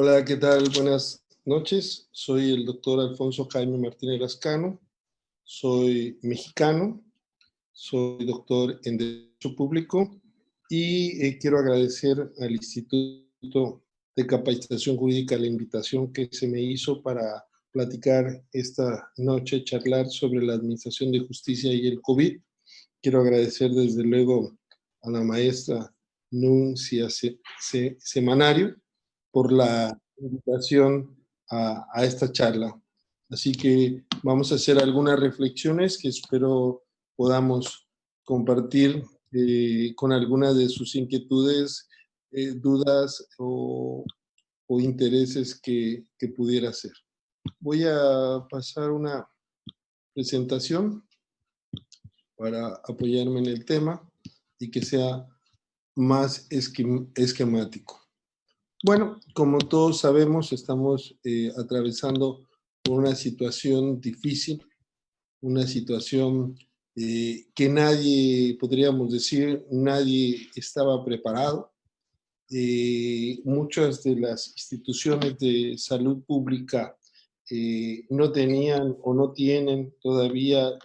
Hola, ¿qué tal? Buenas noches. Soy el doctor Alfonso Jaime Martínez Lascano. Soy mexicano, soy doctor en Derecho Público y quiero agradecer al Instituto de Capacitación Jurídica la invitación que se me hizo para platicar esta noche, charlar sobre la Administración de Justicia y el COVID. Quiero agradecer desde luego a la maestra Nuncia Semanario por la invitación a esta charla. Así que vamos a hacer algunas reflexiones que espero podamos compartir con algunas de sus inquietudes, dudas o intereses que pudiera ser. Voy a pasar una presentación para apoyarme en el tema y que sea más esquemático. Bueno, como todos sabemos, estamos atravesando por una situación difícil, una situación que nadie, podríamos decir, nadie estaba preparado. Muchas de las instituciones de salud pública no tenían o no tienen todavía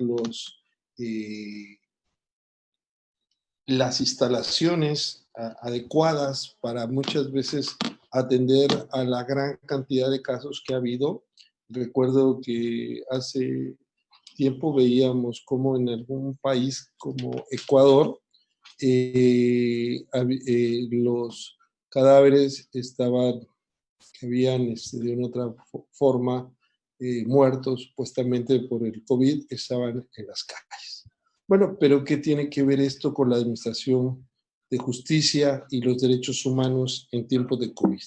las instalaciones adecuadas para muchas veces atender a la gran cantidad de casos que ha habido. Recuerdo que hace tiempo veíamos como en algún país como Ecuador, los cadáveres habían de una otra forma muertos supuestamente por el COVID, estaban en las calles. Bueno, pero ¿qué tiene que ver esto con la administración de justicia y los derechos humanos en tiempos de COVID?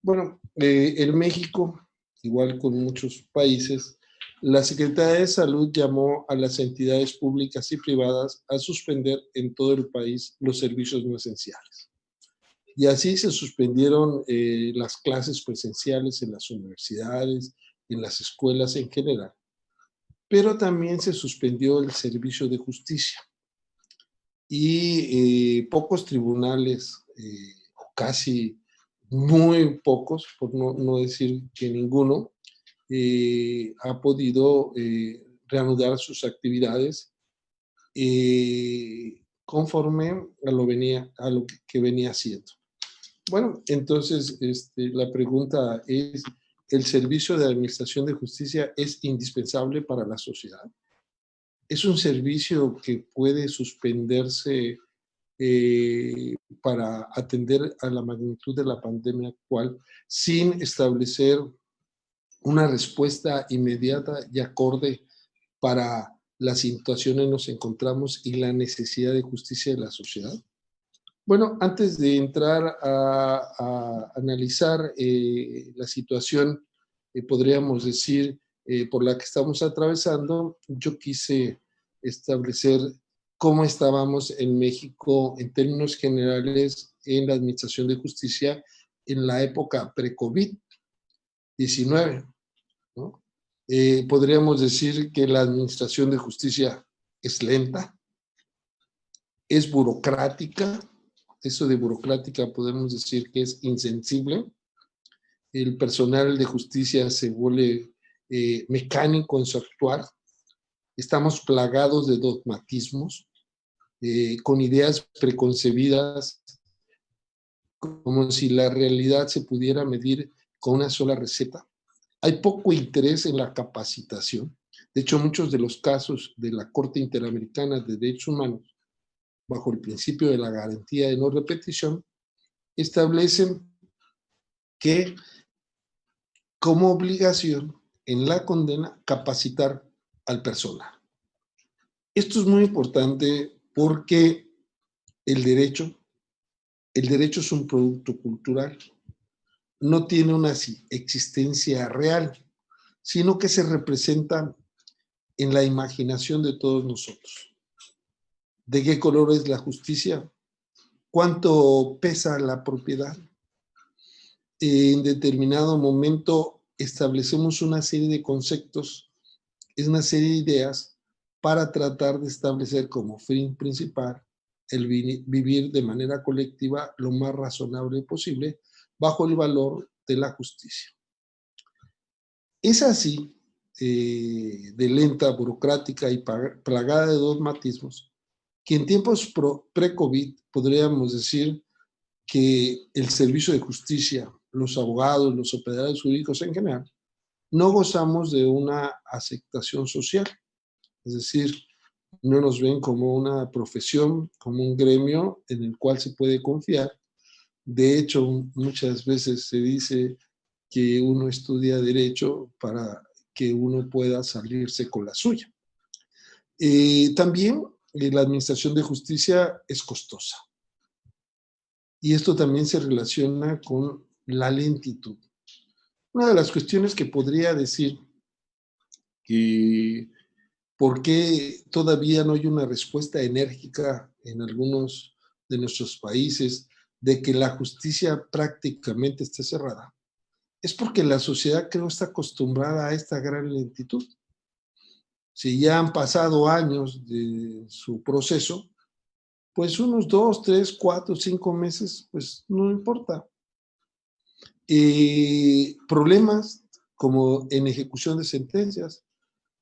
Bueno, en México, igual con muchos países, la Secretaría de Salud llamó a las entidades públicas y privadas a suspender en todo el país los servicios no esenciales. Y así se suspendieron las clases presenciales en las universidades, en las escuelas en general. Pero también se suspendió el servicio de justicia. Y pocos tribunales, o casi muy pocos, por no decir que ninguno, ha podido reanudar sus actividades conforme a lo que venía haciendo. Bueno, entonces la pregunta es, ¿el servicio de administración de justicia es indispensable para la sociedad? ¿Es un servicio que puede suspenderse para atender a la magnitud de la pandemia actual sin establecer una respuesta inmediata y acorde para la situación en que nos encontramos y la necesidad de justicia de la sociedad? Bueno, antes de entrar a analizar la situación, podríamos decir, por la que estamos atravesando, yo quise establecer cómo estábamos en México en términos generales en la administración de justicia en la época pre-COVID-19, ¿no? Podríamos decir que la administración de justicia es lenta, es burocrática. Eso de burocrática podemos decir que es insensible. El personal de justicia se vuelve mecánico en su actuar. Estamos plagados de dogmatismos, con ideas preconcebidas, como si la realidad se pudiera medir con una sola receta. Hay poco interés en la capacitación. De hecho, muchos de los casos de la Corte Interamericana de Derechos Humanos, bajo el principio de la garantía de no repetición, establecen que como obligación en la condena capacitar al personal. Esto es muy importante porque el derecho es un producto cultural, no tiene una existencia real, sino que se representa en la imaginación de todos nosotros. ¿De qué color es la justicia? ¿Cuánto pesa la propiedad? En determinado momento establecemos una serie de conceptos, es una serie de ideas para tratar de establecer como fin principal el vivir de manera colectiva lo más razonable posible bajo el valor de la justicia. Es así, de lenta, burocrática y plagada de dogmatismos, que en tiempos pre-COVID podríamos decir que el servicio de justicia, los abogados, los operadores jurídicos en general, no gozamos de una aceptación social. Es decir, no nos ven como una profesión, como un gremio en el cual se puede confiar. De hecho, muchas veces se dice que uno estudia derecho para que uno pueda salirse con la suya. También la administración de justicia es costosa. Y esto también se relaciona con la lentitud. Una de las cuestiones que podría decir que por qué todavía no hay una respuesta enérgica en algunos de nuestros países de que la justicia prácticamente está cerrada, es porque la sociedad creo está acostumbrada a esta gran lentitud. Si ya han pasado años de su proceso, pues unos 2, 3, 4, 5 meses, pues no importa. Problemas como en ejecución de sentencias.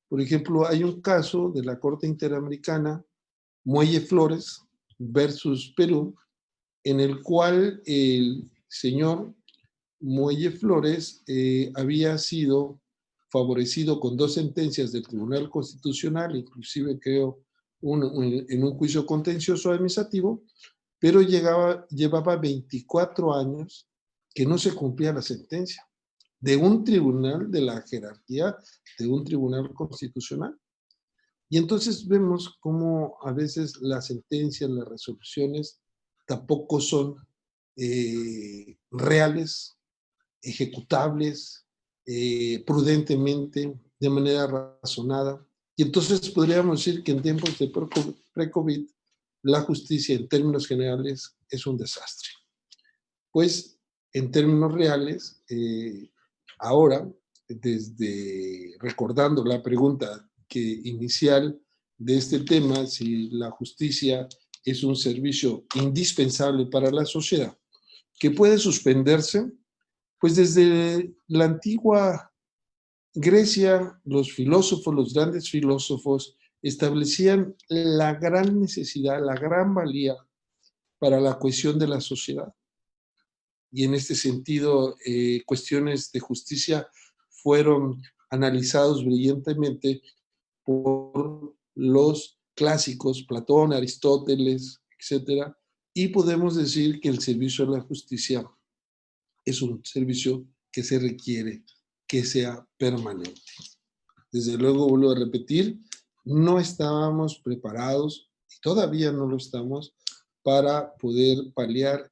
Por ejemplo, hay un caso de la Corte Interamericana, Muelle Flores versus Perú, en el cual el señor Muelle Flores había sido favorecido con 2 sentencias del Tribunal Constitucional, inclusive creo en un juicio contencioso administrativo, pero llevaba 24 años que no se cumplía la sentencia de un tribunal de la jerarquía de un tribunal constitucional. Y entonces vemos cómo a veces las sentencias, las resoluciones tampoco son reales, ejecutables, prudentemente, de manera razonada. Y entonces podríamos decir que en tiempos de pre-COVID, la justicia en términos generales es un desastre. Pues en términos reales, ahora, desde recordando la pregunta inicial de este tema, si la justicia es un servicio indispensable para la sociedad, que puede suspenderse, pues desde la antigua Grecia, los filósofos, los grandes filósofos, establecían la gran necesidad, la gran valía para la cohesión de la sociedad. Y en este sentido, cuestiones de justicia fueron analizados brillantemente por los clásicos, Platón, Aristóteles, etcétera, y podemos decir que el servicio a la justicia es un servicio que se requiere que sea permanente. Desde luego, vuelvo a repetir, no estábamos preparados, y todavía no lo estamos, para poder paliar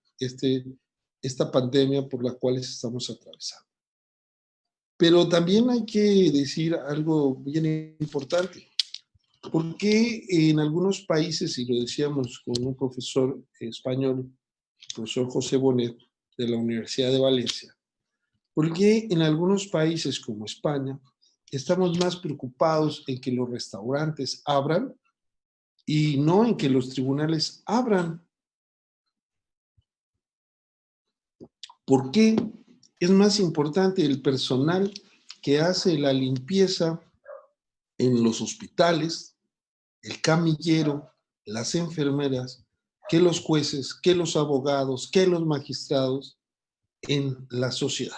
esta pandemia por la cual estamos atravesando. Pero también hay que decir algo bien importante. ¿Por qué en algunos países, y lo decíamos con un profesor español, el profesor José Bonet, de la Universidad de Valencia, por qué en algunos países como España estamos más preocupados en que los restaurantes abran y no en que los tribunales abran? ¿Por qué es más importante el personal que hace la limpieza en los hospitales, el camillero, las enfermeras, que los jueces, que los abogados, que los magistrados en la sociedad?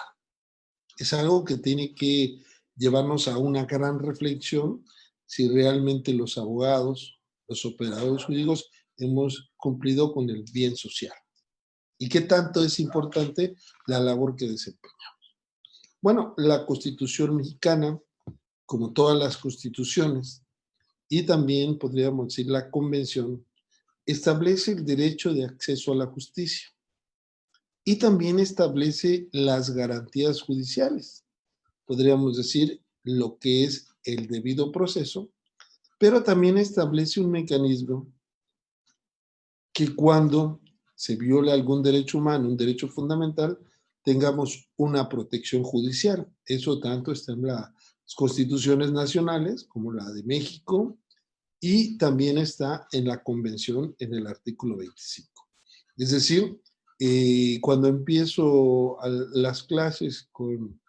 Es algo que tiene que llevarnos a una gran reflexión si realmente los abogados, los operadores jurídicos hemos cumplido con el bien social. ¿Y qué tanto es importante la labor que desempeñamos? Bueno, la Constitución mexicana, como todas las constituciones, y también podríamos decir la Convención, establece el derecho de acceso a la justicia y también establece las garantías judiciales. Podríamos decir lo que es el debido proceso, pero también establece un mecanismo que cuando se viola algún derecho humano, un derecho fundamental, tengamos una protección judicial. Eso tanto está en las constituciones nacionales, como la de México, y también está en la Convención en el artículo 25. Es decir, Cuando empiezo las clases con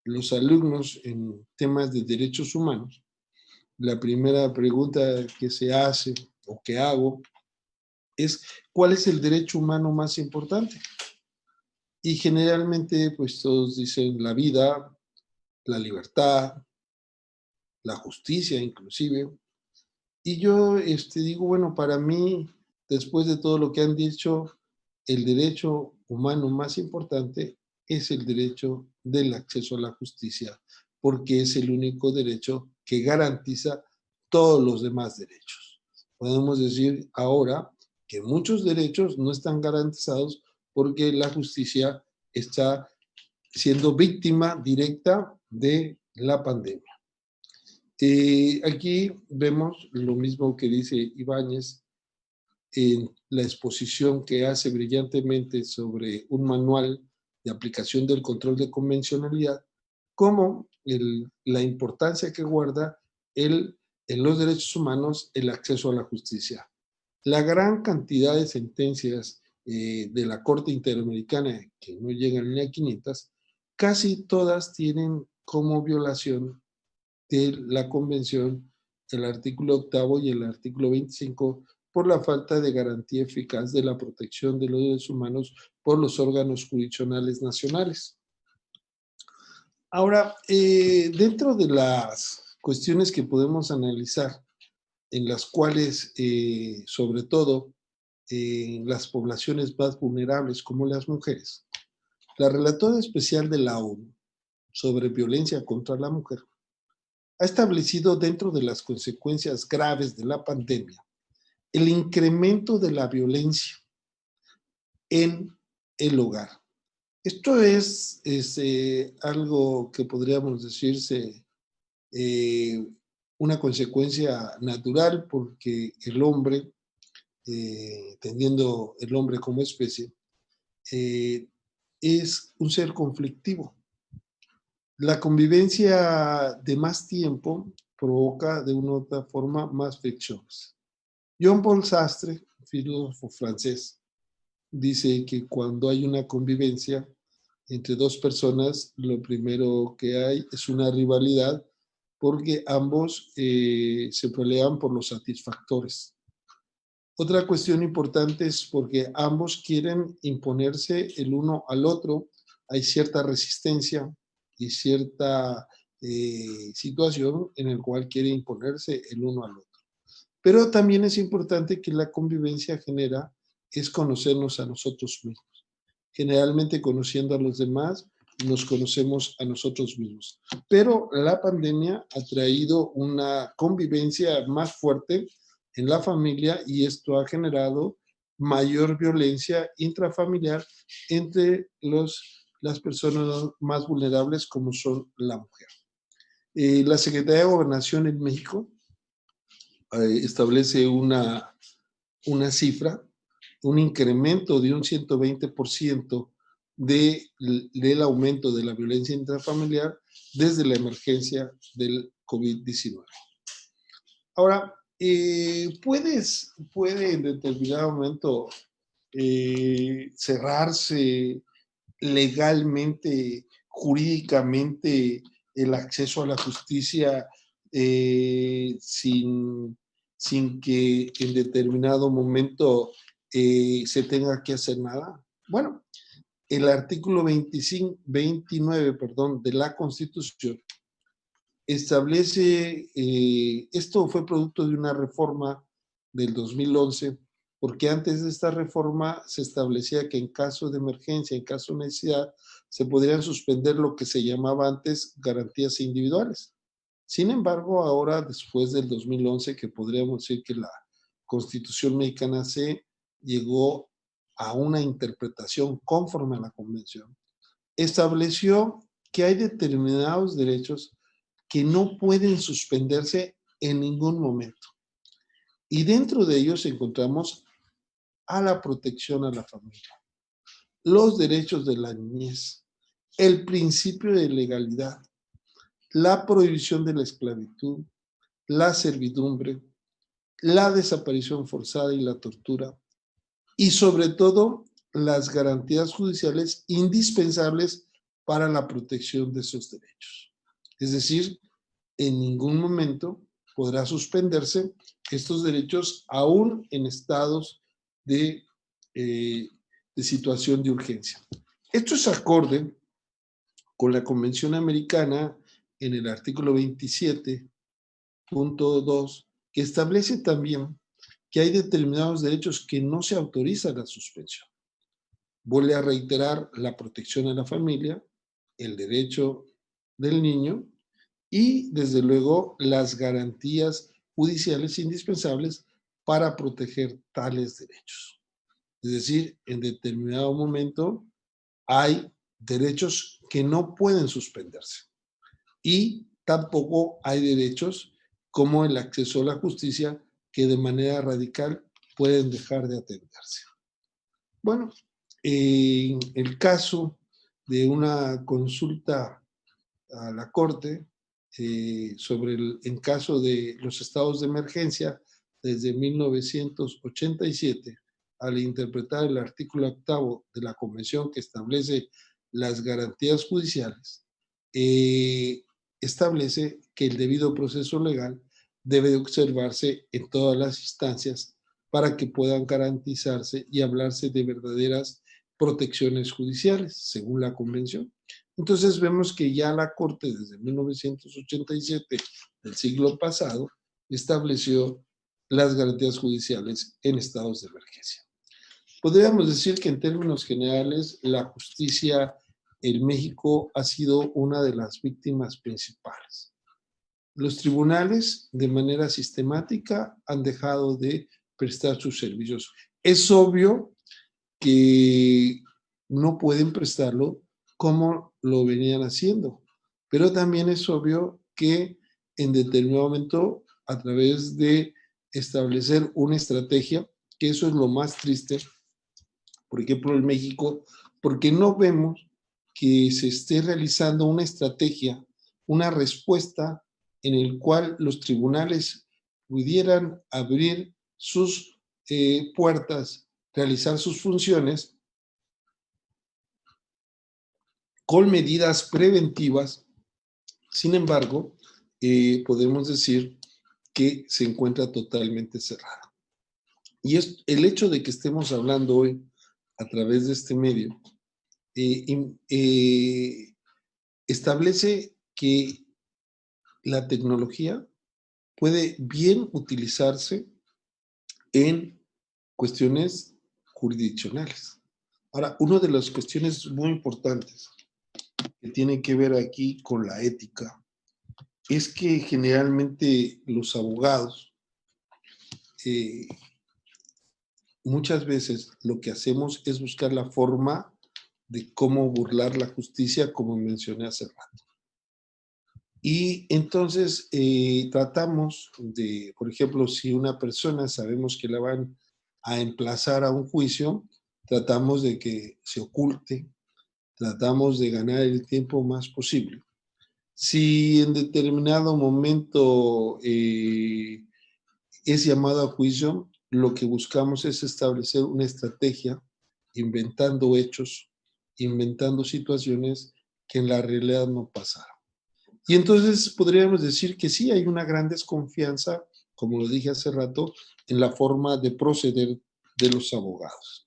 los alumnos en temas de derechos humanos, la primera pregunta que se hace o que hago es ¿cuál es el derecho humano más importante? Y generalmente pues todos dicen la vida, la libertad, la justicia inclusive. Y yo digo, bueno, para mí, después de todo lo que han dicho, el derecho humano más importante es el derecho del acceso a la justicia, porque es el único derecho que garantiza todos los demás derechos. Podemos decir ahora que muchos derechos no están garantizados porque la justicia está siendo víctima directa de la pandemia. Aquí vemos lo mismo que dice Ibáñez en la exposición que hace brillantemente sobre un manual de aplicación del control de convencionalidad, como la importancia que guarda en los derechos humanos el acceso a la justicia. La gran cantidad de sentencias de la Corte Interamericana, que no llegan ni a 500, casi todas tienen como violación de la Convención, el artículo 8 y el artículo 25, por la falta de garantía eficaz de la protección de los derechos humanos por los órganos jurisdiccionales nacionales. Ahora, dentro de las cuestiones que podemos analizar, en las cuales, sobre todo, las poblaciones más vulnerables como las mujeres, la Relatora Especial de la ONU sobre violencia contra la mujer ha establecido dentro de las consecuencias graves de la pandemia el incremento de la violencia en el hogar. Esto es algo que podríamos decirse una consecuencia natural porque el hombre, entendiendo el hombre como especie, es un ser conflictivo. La convivencia de más tiempo provoca de una u otra forma más fricciones. Jean-Paul Sartre, filósofo francés, dice que cuando hay una convivencia entre dos personas, lo primero que hay es una rivalidad porque ambos se pelean por los satisfactores. Otra cuestión importante es porque ambos quieren imponerse el uno al otro. Hay cierta resistencia y cierta situación en la cual quiere imponerse el uno al otro. Pero también es importante que la convivencia genera es conocernos a nosotros mismos. Generalmente conociendo a los demás, nos conocemos a nosotros mismos. Pero la pandemia ha traído una convivencia más fuerte en la familia y esto ha generado mayor violencia intrafamiliar entre las personas más vulnerables como son la mujer. La Secretaría de Gobernación en México establece una cifra, un incremento de un 120% del aumento de la violencia intrafamiliar desde la emergencia del COVID-19. Ahora, puede en determinado momento cerrarse legalmente, jurídicamente, el acceso a la justicia sin que en determinado momento se tenga que hacer nada. Bueno, el artículo 29 de la Constitución establece, esto fue producto de una reforma del 2011, porque antes de esta reforma se establecía que en caso de emergencia, en caso de necesidad, se podrían suspender lo que se llamaba antes garantías individuales. Sin embargo, ahora, después del 2011, que podríamos decir que la Constitución mexicana se llegó a una interpretación conforme a la Convención, estableció que hay determinados derechos que no pueden suspenderse en ningún momento. Y dentro de ellos encontramos a la protección a la familia, los derechos de la niñez, el principio de legalidad, la prohibición de la esclavitud, la servidumbre, la desaparición forzada y la tortura, y sobre todo las garantías judiciales indispensables para la protección de esos derechos. Es decir, en ningún momento podrá suspenderse estos derechos aún en estados de situación de urgencia. Esto es acorde con la Convención Americana en el artículo 27.2, que establece también que hay determinados derechos que no se autoriza la suspensión. Vuelve a reiterar la protección a la familia, el derecho del niño y, desde luego, las garantías judiciales indispensables para proteger tales derechos. Es decir, en determinado momento hay derechos que no pueden suspenderse y tampoco hay derechos como el acceso a la justicia que de manera radical pueden dejar de atenderse. Bueno, en el caso de una consulta a la Corte en caso de los estados de emergencia desde 1987, al interpretar el artículo 8 de la Convención que establece las garantías judiciales, establece que el debido proceso legal debe de observarse en todas las instancias para que puedan garantizarse y hablarse de verdaderas protecciones judiciales, según la Convención. Entonces vemos que ya la Corte desde 1987 del siglo pasado estableció las garantías judiciales en estados de emergencia. Podríamos decir que en términos generales la justicia en México ha sido una de las víctimas principales. Los tribunales de manera sistemática han dejado de prestar sus servicios. Es obvio que no pueden prestarlo como lo venían haciendo, pero también es obvio que en determinado momento, a través de establecer una estrategia, que eso es lo más triste, por ejemplo en México, porque no vemos que se esté realizando una estrategia, una respuesta en el cual los tribunales pudieran abrir sus puertas, realizar sus funciones con medidas preventivas. Sin embargo, podemos decir que se encuentra totalmente cerrada. Y es el hecho de que estemos hablando hoy a través de este medio, establece que la tecnología puede bien utilizarse en cuestiones jurisdiccionales. Ahora, una de las cuestiones muy importantes que tiene que ver aquí con la ética es que generalmente los abogados muchas veces lo que hacemos es buscar la forma de cómo burlar la justicia, como mencioné hace rato. Y entonces tratamos de, por ejemplo, si una persona sabemos que la van a emplazar a un juicio, tratamos de que se oculte, tratamos de ganar el tiempo más posible. Si en determinado momento es llamado a juicio, lo que buscamos es establecer una estrategia, inventando hechos, inventando situaciones que en la realidad no pasaron. Y entonces podríamos decir que sí hay una gran desconfianza, como lo dije hace rato, en la forma de proceder de los abogados.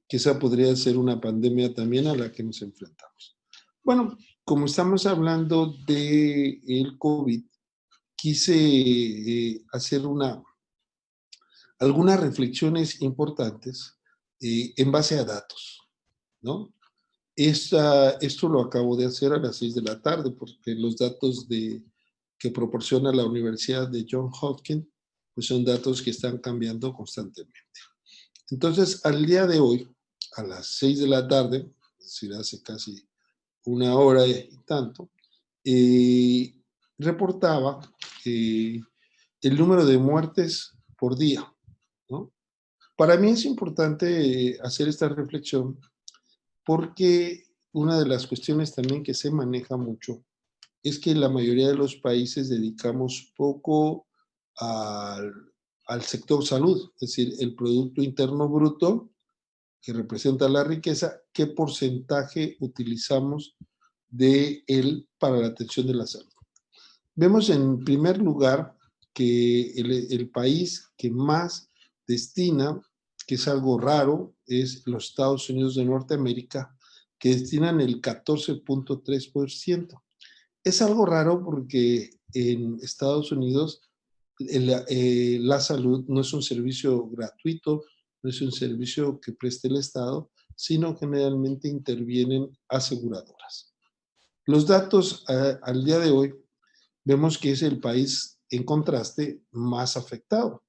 Que esa podría ser una pandemia también a la que nos enfrentamos. Bueno, como estamos hablando del COVID, quise hacer algunas reflexiones importantes en base a datos, ¿no? Esto lo acabo de hacer a las 6 de la tarde porque los datos que proporciona la Universidad de Johns Hopkins pues son datos que están cambiando constantemente. Entonces, al día de hoy, a las 6 de la tarde, es decir, hace casi una hora y tanto, reportaba el número de muertes por día, ¿no? Para mí es importante hacer esta reflexión porque una de las cuestiones también que se maneja mucho es que la mayoría de los países dedicamos poco al sector salud, es decir, el Producto Interno Bruto que representa la riqueza, qué porcentaje utilizamos de él para la atención de la salud. Vemos en primer lugar que el país que más destina, que es algo raro, es los Estados Unidos de Norteamérica, que destinan el 14.3%. Es algo raro porque en Estados Unidos la salud no es un servicio gratuito, no es un servicio que preste el Estado, sino generalmente intervienen aseguradoras. Los datos al día de hoy vemos que es el país, en contraste, más afectado.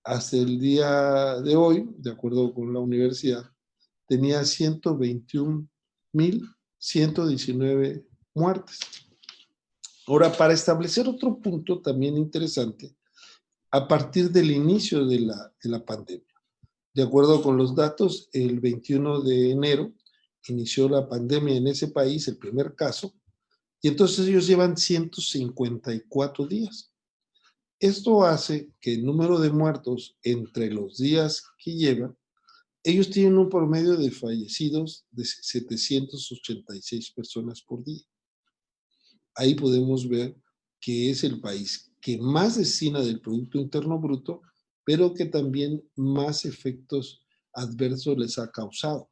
Hasta el día de hoy, de acuerdo con la universidad, tenía 121.119 muertes. Ahora, para establecer otro punto también interesante, a partir del inicio de la pandemia, de acuerdo con los datos, el 21 de enero inició la pandemia en ese país, el primer caso, y entonces ellos llevan 154 días. Esto hace que el número de muertos entre los días que llevan, ellos tienen un promedio de fallecidos de 786 personas por día. Ahí podemos ver que es el país que más destina del Producto Interno Bruto, pero que también más efectos adversos les ha causado.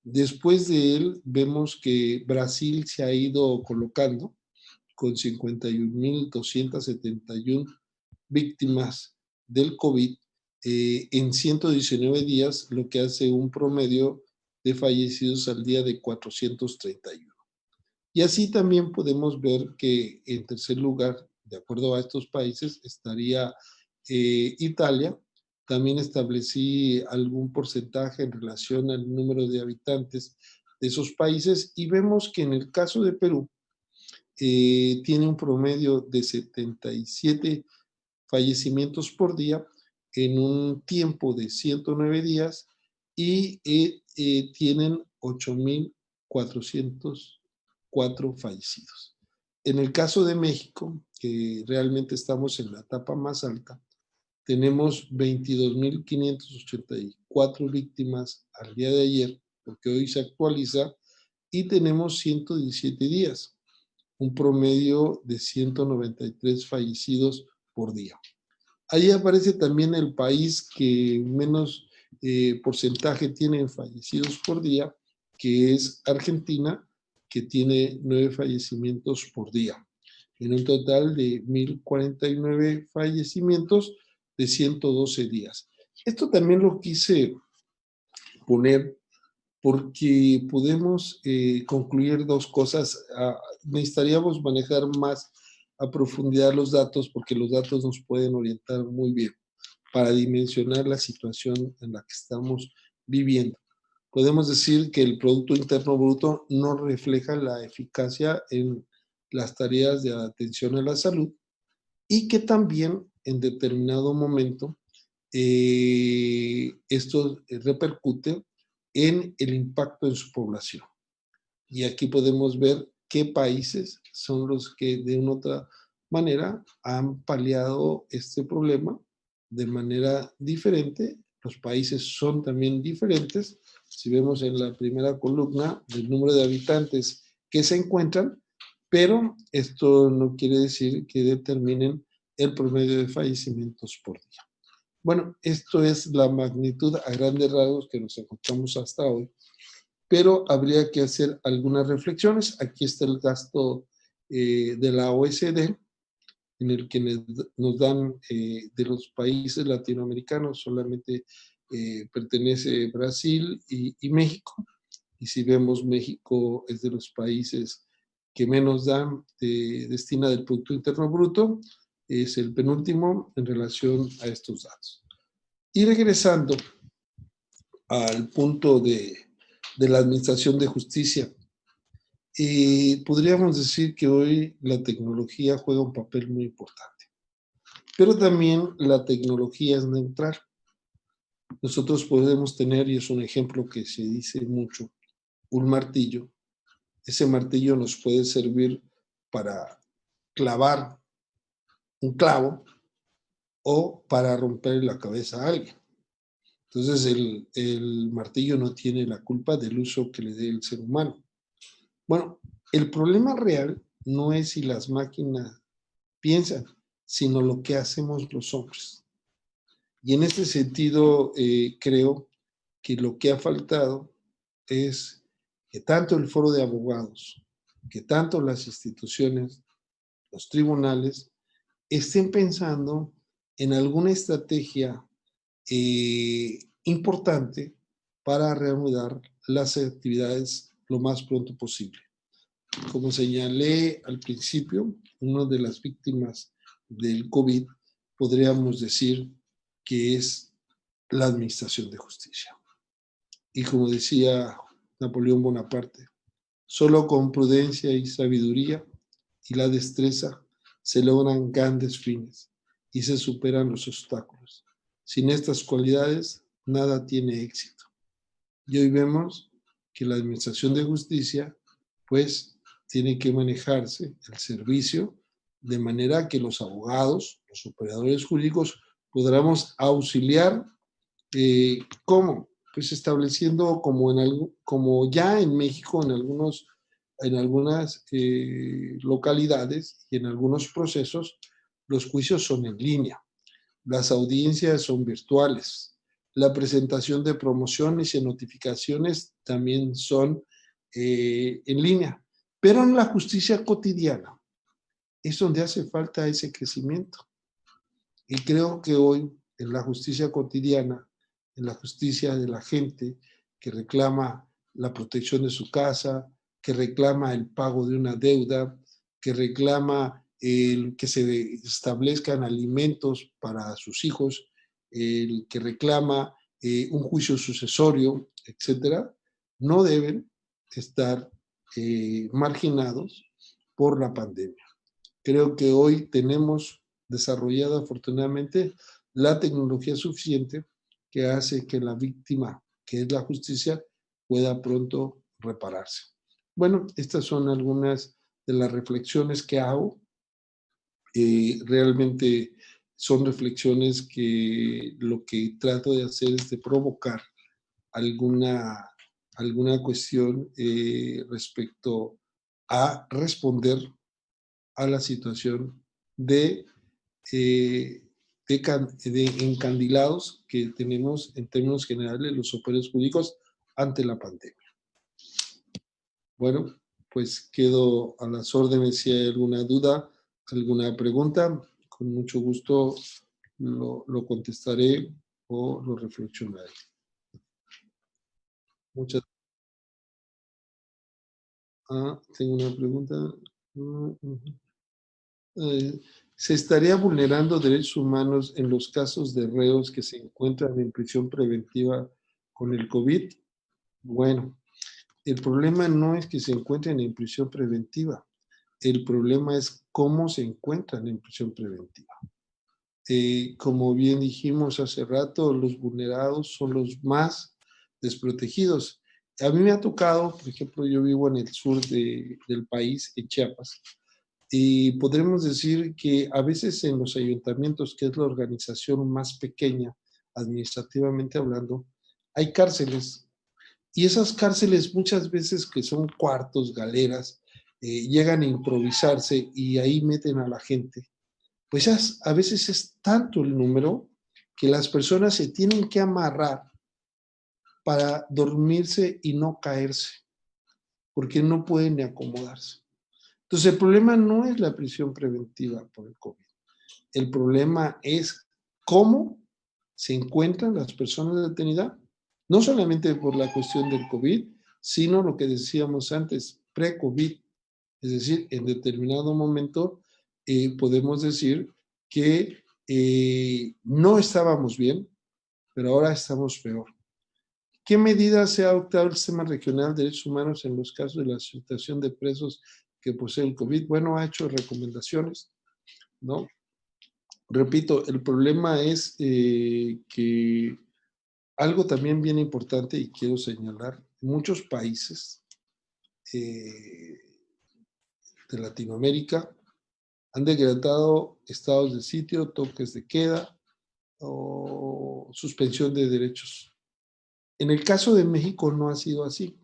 Después de él, vemos que Brasil se ha ido colocando con 51.271 víctimas del COVID en 119 días, lo que hace un promedio de fallecidos al día de 431. Y así también podemos ver que en tercer lugar, de acuerdo a estos países, estaría Italia. También establecí algún porcentaje en relación al número de habitantes de esos países y vemos que en el caso de Perú tiene un promedio de 77 fallecimientos por día en un tiempo de 109 días y tienen 8.404 fallecidos. En el caso de México, que realmente estamos en la etapa más alta, tenemos 22.584 víctimas al día de ayer, porque hoy se actualiza, y tenemos 117 días, un promedio de 193 fallecidos por día. Ahí aparece también el país que menos porcentaje tiene fallecidos por día, que es Argentina, que tiene 9 fallecimientos por día, en un total de 1.049 fallecimientos de 112 días. Esto también lo quise poner porque podemos concluir dos cosas. Necesitaríamos manejar más a profundidad los datos porque los datos nos pueden orientar muy bien para dimensionar la situación en la que estamos viviendo. Podemos decir que el Producto Interno Bruto no refleja la eficacia en las tareas de atención a la salud y que también en determinado momento esto repercute en el impacto en su población. Y aquí podemos ver qué países son los que de una u otra manera han paliado este problema de manera diferente. Los países son también diferentes. Si vemos en la primera columna del número de habitantes que se encuentran, pero esto no quiere decir que determinen el promedio de fallecimientos por día. Bueno, esto es la magnitud a grandes rasgos que nos encontramos hasta hoy, pero habría que hacer algunas reflexiones. Aquí está el gasto de la OECD, en el que nos dan de los países latinoamericanos, solamente pertenece Brasil y México. Y si vemos, México es de los países que menos dan destina del Producto Interno Bruto, es el penúltimo en relación a estos datos. Y regresando al punto de la Administración de Justicia, podríamos decir que hoy la tecnología juega un papel muy importante, pero también la tecnología es neutral. Nosotros podemos tener, y es un ejemplo que se dice mucho, un martillo. Ese martillo nos puede servir para clavar un clavo o para romper la cabeza a alguien. Entonces el martillo no tiene la culpa del uso que le dé el ser humano. Bueno, el problema real no es si las máquinas piensan, sino lo que hacemos los hombres. Y en este sentido, creo que lo que ha faltado es que tanto el foro de abogados, que tanto las instituciones, los tribunales, estén pensando en alguna estrategia importante para reanudar las actividades lo más pronto posible. Como señalé al principio, una de las víctimas del COVID podríamos decir que es la administración de justicia. Y como decía Napoleón Bonaparte, solo con prudencia y sabiduría y la destreza se logran grandes fines y se superan los obstáculos. Sin estas cualidades, nada tiene éxito. Y hoy vemos que la administración de justicia, pues, tiene que manejarse el servicio de manera que los abogados, los operadores jurídicos, podamos auxiliar. ¿Cómo? Pues estableciendo como ya en México, en algunas localidades y en algunos procesos, los juicios son en línea, las audiencias son virtuales, la presentación de promociones y notificaciones también son en línea, pero en la justicia cotidiana es donde hace falta ese crecimiento. Y creo que hoy en la justicia cotidiana, en la justicia de la gente que reclama la protección de su casa, que reclama el pago de una deuda, que reclama el que se establezcan alimentos para sus hijos, el que reclama un juicio sucesorio, etcétera, no deben estar marginados por la pandemia. Creo que hoy tenemos desarrollada afortunadamente la tecnología suficiente que hace que la víctima, que es la justicia, pueda pronto repararse. Bueno, estas son algunas de las reflexiones que hago. Realmente son reflexiones que lo que trato de hacer es de provocar alguna cuestión respecto a responder a la situación de encandilados que tenemos en términos generales los operadores jurídicos ante la pandemia. Bueno, pues quedo a las órdenes si hay alguna duda, alguna pregunta, con mucho gusto lo contestaré o lo reflexionaré. Muchas tengo una pregunta. ¿Se estaría vulnerando derechos humanos en los casos de reos que se encuentran en prisión preventiva con el COVID? Bueno, el problema no es que se encuentren en prisión preventiva. El problema es cómo se encuentran en prisión preventiva. Como bien dijimos hace rato, los vulnerados son los más desprotegidos. A mí me ha tocado, por ejemplo, yo vivo en el sur del país, en Chiapas, y podremos decir que a veces en los ayuntamientos, que es la organización más pequeña, administrativamente hablando, hay cárceles. Y esas cárceles muchas veces que son cuartos, galeras, llegan a improvisarse y ahí meten a la gente. Pues a veces es tanto el número que las personas se tienen que amarrar para dormirse y no caerse, porque no pueden ni acomodarse. Entonces, el problema no es la prisión preventiva por el COVID. El problema es cómo se encuentran las personas detenidas, no solamente por la cuestión del COVID, sino lo que decíamos antes, pre-COVID. Es decir, en determinado momento podemos decir que no estábamos bien, pero ahora estamos peor. ¿Qué medidas se ha adoptado el Sistema Regional de Derechos Humanos en los casos de la situación de presos que poseen el COVID? Bueno, ha hecho recomendaciones, ¿no? Repito, el problema es que algo también bien importante y quiero señalar, muchos países de Latinoamérica han decretado estados de sitio, toques de queda, o suspensión de derechos. En el caso de México no ha sido así.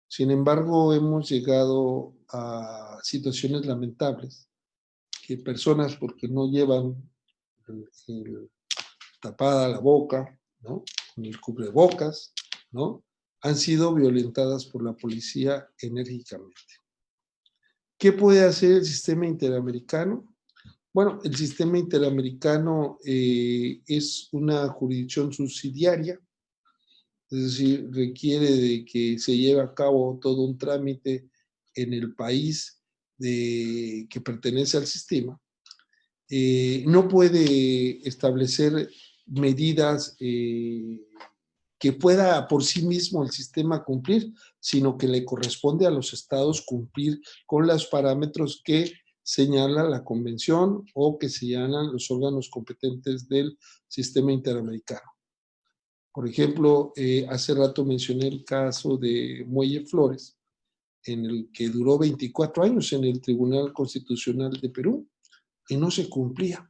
Sin embargo, hemos llegado a situaciones lamentables que personas, porque no llevan tapada la boca, ¿no?, con el cubrebocas, ¿no?, han sido violentadas por la policía enérgicamente. ¿Qué puede hacer el sistema interamericano? Bueno, el sistema interamericano es una jurisdicción subsidiaria, es decir, requiere de que se lleve a cabo todo un trámite en el país que pertenece al sistema. No puede establecer medidas que pueda por sí mismo el sistema cumplir, sino que le corresponde a los estados cumplir con los parámetros que señala la convención o que señalan los órganos competentes del sistema interamericano. Por ejemplo, hace rato mencioné el caso de Muelle Flores, en el que duró 24 años en el Tribunal Constitucional de Perú y no se cumplía.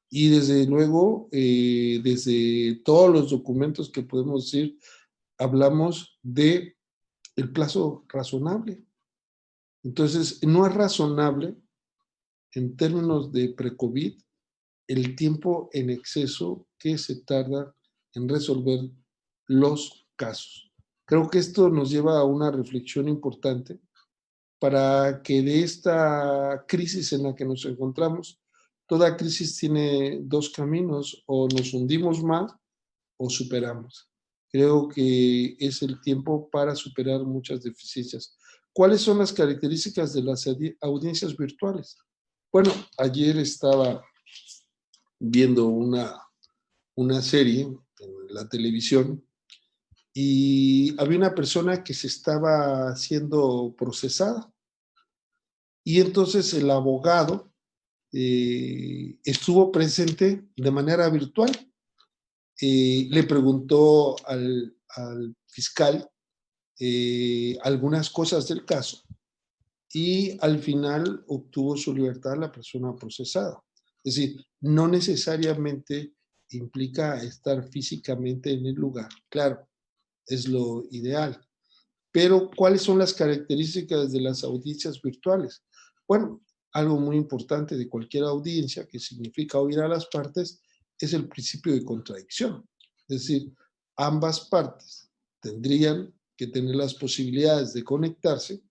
Y desde luego, desde todos los documentos que podemos decir, hablamos de el plazo razonable. Entonces, no es razonable en términos de pre-COVID el tiempo en exceso que se tarda en resolver los casos. Creo que esto nos lleva a una reflexión importante para que de esta crisis en la que nos encontramos, toda crisis tiene dos caminos: o nos hundimos más o superamos. Creo que es el tiempo para superar muchas deficiencias. ¿Cuáles son las características de las audiencias virtuales? Bueno, ayer estaba viendo una serie en la televisión y había una persona que se estaba siendo procesada. Y entonces el abogado estuvo presente de manera virtual. Le preguntó al fiscal algunas cosas del caso y al final obtuvo su libertad la persona procesada. Es decir, no necesariamente implica estar físicamente en el lugar. Claro, es lo ideal. Pero, ¿cuáles son las características de las audiencias virtuales? Bueno, algo muy importante de cualquier audiencia, que significa oír a las partes, es el principio de contradicción. Es decir, ambas partes tendrían que tener las posibilidades de conectarse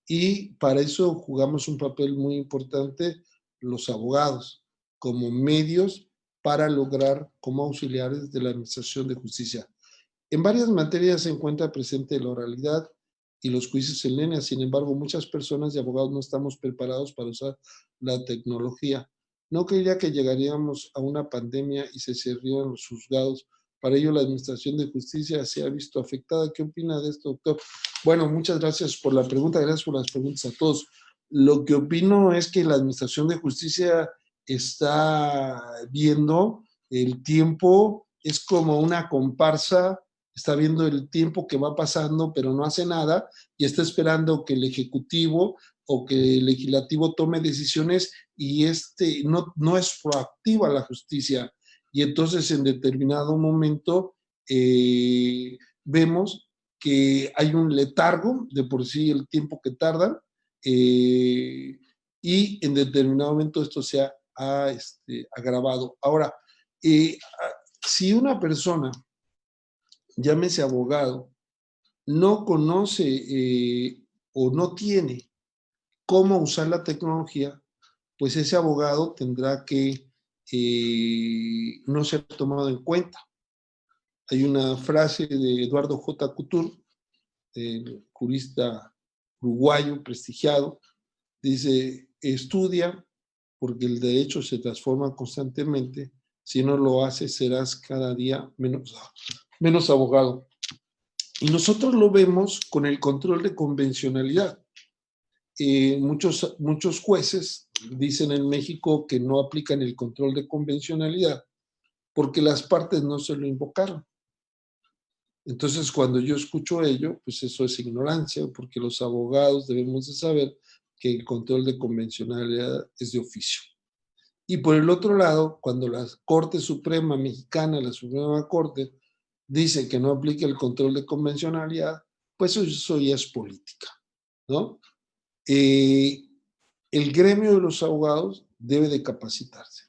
y para eso jugamos un papel muy importante los abogados como medios para lograr como auxiliares de la administración de justicia. En varias materias se encuentra presente la oralidad y los juicios en línea. Sin embargo, muchas personas y abogados no estamos preparados para usar la tecnología. No creía que llegaríamos a una pandemia y se cerrarían los juzgados. Para ello, la Administración de Justicia se ha visto afectada. ¿Qué opina de esto, doctor? Bueno, muchas gracias por la pregunta. Gracias por las preguntas a todos. Lo que opino es que la Administración de Justicia está viendo el tiempo, es como una comparsa, está viendo el tiempo que va pasando, pero no hace nada y está esperando que el Ejecutivo o que el Legislativo tome decisiones y no es proactiva la justicia. Y entonces en determinado momento vemos que hay un letargo, de por sí el tiempo que tardan, y en determinado momento esto se ha agravado. Ahora, si una persona, llámese abogado, no conoce o no tiene cómo usar la tecnología, pues ese abogado tendrá que no ser tomado en cuenta. Hay una frase de Eduardo J. Couture, jurista uruguayo prestigiado, dice: estudia porque el derecho se transforma constantemente. Si no lo haces, serás cada día menos abogado. Y nosotros lo vemos con el control de convencionalidad. Muchos jueces dicen en México que no aplican el control de convencionalidad porque las partes no se lo invocaron. Entonces, cuando yo escucho ello, pues eso es ignorancia, porque los abogados debemos de saber que el control de convencionalidad es de oficio. Y por el otro lado, cuando la Corte Suprema Mexicana, la Suprema Corte, dice que no aplica el control de convencionalidad, pues eso ya es política, ¿no? El gremio de los abogados debe de capacitarse.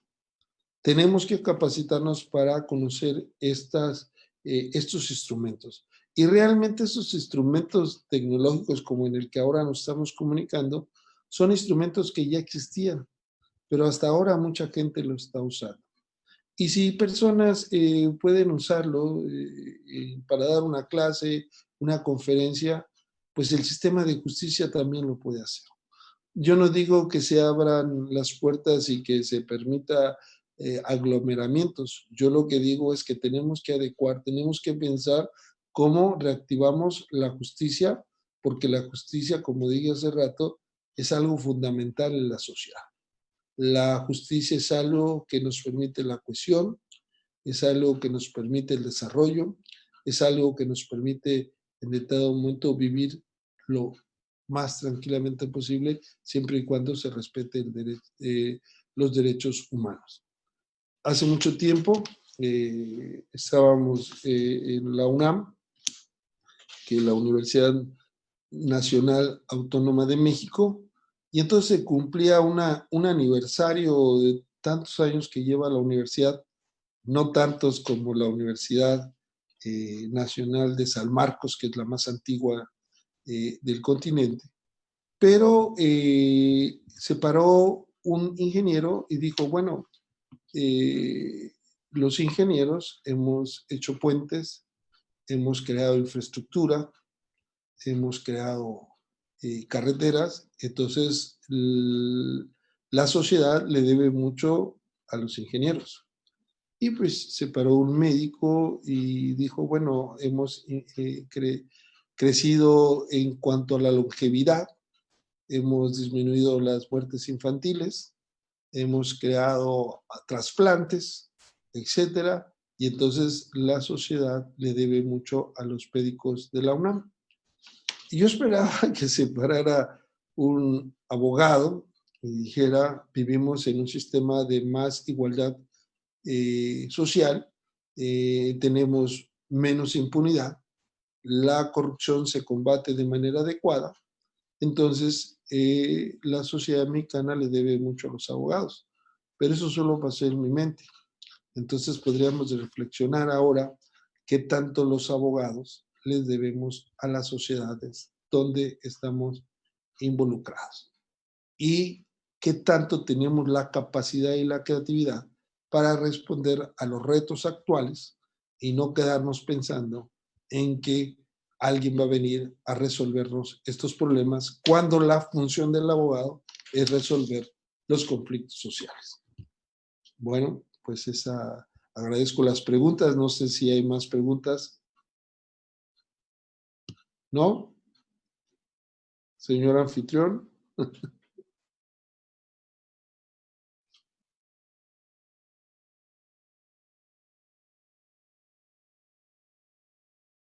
Tenemos que capacitarnos para conocer estos instrumentos. Y realmente estos instrumentos tecnológicos como en el que ahora nos estamos comunicando, son instrumentos que ya existían, pero hasta ahora mucha gente lo está usando. Y si personas pueden usarlo para dar una clase, una conferencia, pues el sistema de justicia también lo puede hacer. Yo no digo que se abran las puertas y que se permita aglomeramientos. Yo lo que digo es que tenemos que adecuar, tenemos que pensar cómo reactivamos la justicia, porque la justicia, como dije hace rato, es algo fundamental en la sociedad. La justicia es algo que nos permite la cohesión, es algo que nos permite el desarrollo, es algo que nos permite en determinado momento vivir lo más tranquilamente posible, siempre y cuando se respeten los derechos humanos. Hace mucho tiempo estábamos en la UNAM, que es la Universidad Nacional Autónoma de México, y entonces se cumplía un aniversario de tantos años que lleva la universidad, no tantos como la Universidad Nacional de San Marcos, que es la más antigua del continente, pero se paró un ingeniero y dijo, bueno, los ingenieros hemos hecho puentes, hemos creado infraestructura, hemos creado carreteras, entonces la sociedad le debe mucho a los ingenieros. Y pues se paró un médico y dijo, bueno, hemos crecido en cuanto a la longevidad, hemos disminuido las muertes infantiles, hemos creado trasplantes, etcétera, y entonces la sociedad le debe mucho a los médicos de la UNAM. Y yo esperaba que se parara un abogado y dijera, vivimos en un sistema de más igualdad social, tenemos menos impunidad, la corrupción se combate de manera adecuada, entonces la sociedad mexicana le debe mucho a los abogados, pero eso solo pasó en mi mente. Entonces podríamos reflexionar ahora qué tanto los abogados les debemos a las sociedades donde estamos involucrados y qué tanto tenemos la capacidad y la creatividad para responder a los retos actuales y no quedarnos pensando en que alguien va a venir a resolvernos estos problemas cuando la función del abogado es resolver los conflictos sociales. Bueno, pues agradezco las preguntas. No sé si hay más preguntas. ¿No? Señor anfitrión.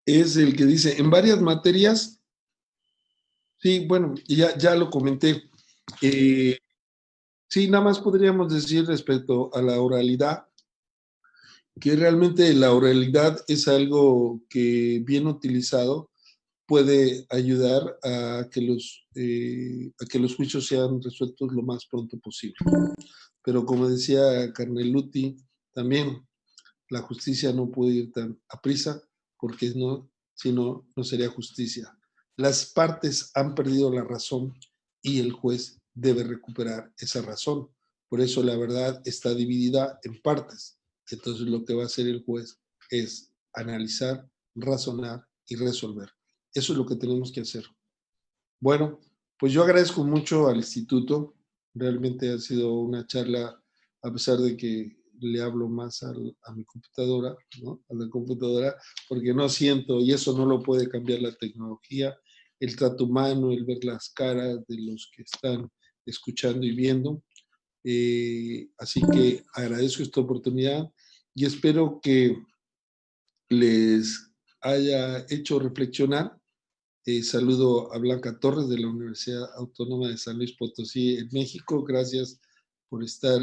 Es el que dice, en varias materias, sí, bueno, ya lo comenté. Sí, nada más podríamos decir respecto a la oralidad, que realmente la oralidad es algo que bien utilizado puede ayudar a que los juicios sean resueltos lo más pronto posible. Pero como decía Carneluti, también la justicia no puede ir tan aprisa porque si no, no sería justicia. Las partes han perdido la razón y el juez debe recuperar esa razón. Por eso la verdad está dividida en partes. Entonces lo que va a hacer el juez es analizar, razonar y resolver. Eso es lo que tenemos que hacer. Bueno, pues yo agradezco mucho al instituto. Realmente ha sido una charla, a pesar de que le hablo más a mi computadora, ¿no? A la computadora, porque no siento, y eso no lo puede cambiar la tecnología, el trato humano, el ver las caras de los que están escuchando y viendo. Así que agradezco esta oportunidad y espero que les haya hecho reflexionar. Saludo a Blanca Torres de la Universidad Autónoma de San Luis Potosí en México. Gracias por estar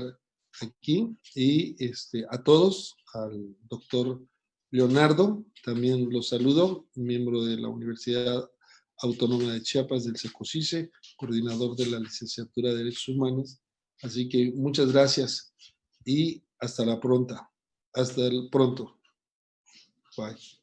aquí. Y a todos, al doctor Leonardo, también los saludo, miembro de la Universidad Autónoma de Chiapas del SECOCICE, coordinador de la licenciatura de Derechos Humanos. Así que muchas gracias y hasta la pronta. Hasta el pronto. Bye.